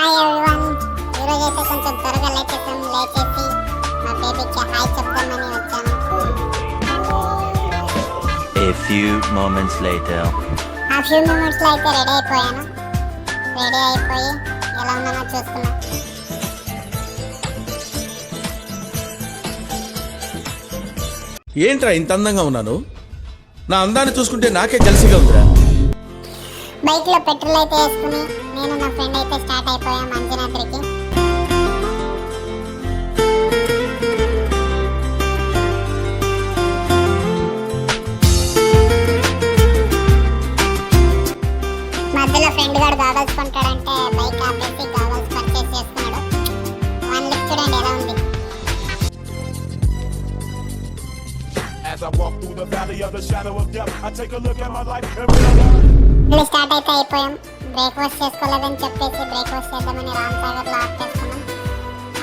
Hi everyone, ఈరోజు అయితే కొంచెం త్వరగా లేచేసి మా బేబీకి హాయ్ చెప్దామని వచ్చాను. A few moments later. ఆ ఫ్యూ మినిట్స్లో అయితే రెడీ అయిపోయాను. రెడీ అయిపోయి ఎలా ఉన్నానో చూసుకున్నా. ఏంట్రా ఇంత అందంగా ఉన్నాను? నా అందాన్ని చూసుకుంటే నాకే జలసిగా ఉందిరా. బైక్లో పెట్రోల్ అయితే వేసుకుని నేను నా ఫ్రెండ్ అయితే స్టార్ట్ అయిపోయాం అంజనాద్రికి. మధ్యలో ఫ్రెండ్ గారు గాగల్స్ కొంటాడంటే బైక్ ఆపేసి గాగల్స్ పర్చేస్ చేసుకున్నాడు. వన్ లుక్ చూడండి ఎలా ఉంది. As I walk through the valley of the shadow of death, I take a look at my life and మళ్ళీ స్టార్ట్ అయితే అయిపోయాం. బ్రేక్ఫాస్ట్ చేసుకోలేదని చెప్పేసి బ్రేక్ఫాస్ట్ చేద్దామని రామ్సాగర్లో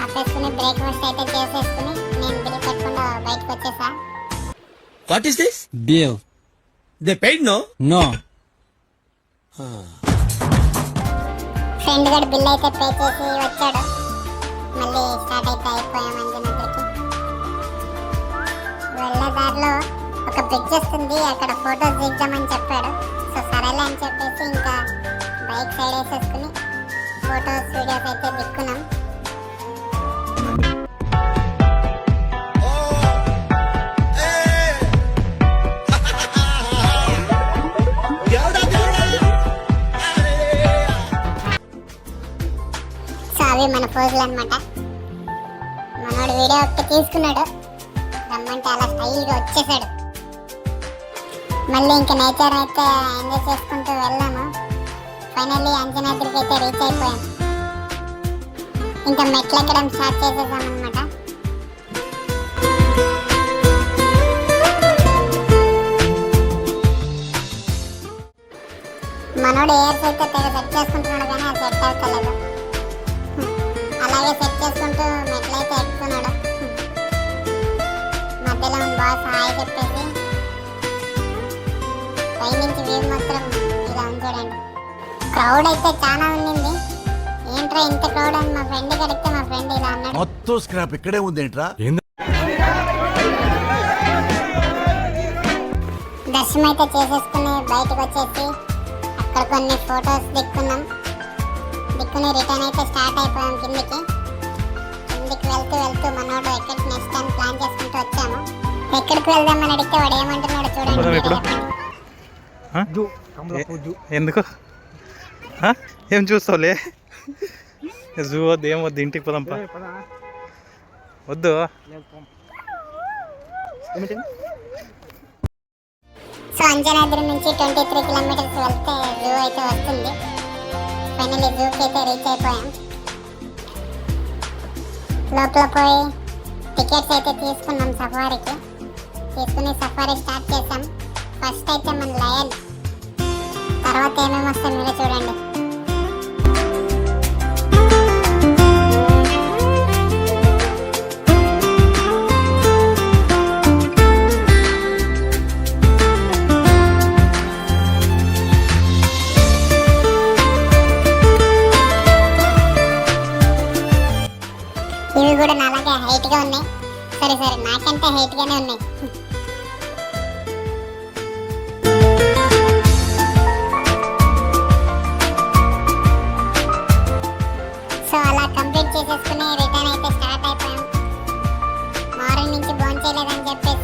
ఆపేసుకుని బ్రేక్ఫాస్ట్ అయితే చేసేసుకుని నేను బిల్ కట్టకుండా బయటకు వచ్చేసా. What is this? Bill. They paid no? No. Friend గడు బిల్ అయితే పే చేసి వచ్చాడు. మళ్ళీ స్టార్ట్ అయితే అయిపోయాం అంజనాద్రికి. వెళ్ళే దారిలో ఒక బ్రిడ్జ్ వస్తుంది, అక్కడ ఫోటోస్ దిద్దామని చెప్పాడు. సో సరేలే అని చెప్పేసి ఇంకా బైక్ సైడ్ వేసేసుకుని ఫోటోస్ వీడియోస్ అయితే దిక్కున్నాం. సో అవి మన పోజులు అనమాట. మనోడు వీడియో ఒకటి తీసుకున్నాడు, రమ్మంటే అలా స్టైల్గా వచ్చేసాడు. మళ్ళీ ఇంకా నేచర్ అయితే ఎంజాయ్ చేసుకుంటూ వెళ్ళాము. ఫైనల్లీ అంజనాద్రికి అయితే రీచ్ అయిపోయాం. ఇంకా మెట్లు ఎక్కడం స్టార్ట్ చేసేసాం అనమాట. మనోడు ఎయిర్స్ అయితే తెగ సెట్ చేసుకుంటున్నాడు కానీ అది సెట్ అవుతలేదు. అలాగే సెట్ చేసుకుంటూ మెట్లు అయితే ఎక్కుతున్నాడు. మధ్యలో బాస్ హాయ్ చెప్పేసి పైనుంచి వ్యూ మాత్రం ఇలా ఉంది చూడండి. క్రౌడ్ అయితే చాలా ఉండింది. ఏంట్రా ఇంత క్రౌడ్ అని మా ఫ్రెండ్ కడిగితే మా ఫ్రెండ్ ఇలా అన్నాడు. మొత్తం స్క్రాప్ ఇక్కడే ఉంది ఏంట్రా? దర్శనం అయితే చేసేసుకుని బయటకు వచ్చేసి అక్కడ కొన్ని ఫొటోస్ దిక్కుని రిటర్న్ అయితే స్టార్ట్ అయిపోయాం కిందికి వెళ్తూ మనోడు ఎక్కడికి నెక్స్ట్ టైం ప్లాన్ చేసుకుంటూ వచ్చాము. ఎక్కడికి వెళ్దామని అడిగితే వాడు ఏమంటున్నాడు చూడండి. ఎందుకు ఏం చూస్తావులే? జూ వద్దు, ఏం వద్దు, ఇంటికి పోదాంపా. వద్దు. సో అంజనాద్రి నుంచి 23 కిలోమీటర్స్ వెళ్తే జూ అయితే వస్తుంది. ఫైనల్లీ జూకి అయితే రీచ్ అయిపోయాం. లోపల పోయి టికెట్స్ అయితే తీసుకున్నాం సఫారీకి. తీసుకుని సఫారీ స్టార్ట్ చేసాం. ఫస్ట్ అయితే మన లయన్, తర్వాత ఏమేమి వస్తాయి మీరే చూడండి. ఇవి కూడా నాలాగే హైట్గా ఉన్నాయి. సరే నాకంటే హైట్గానే ఉన్నాయి. సో అలా కంప్లీట్ చేసేసుకుని రిటర్న్ అయితే స్టార్ట్ అయిపోయాం. మార్నింగ్ నుంచి భోజనం చేయలేదని చెప్పేసి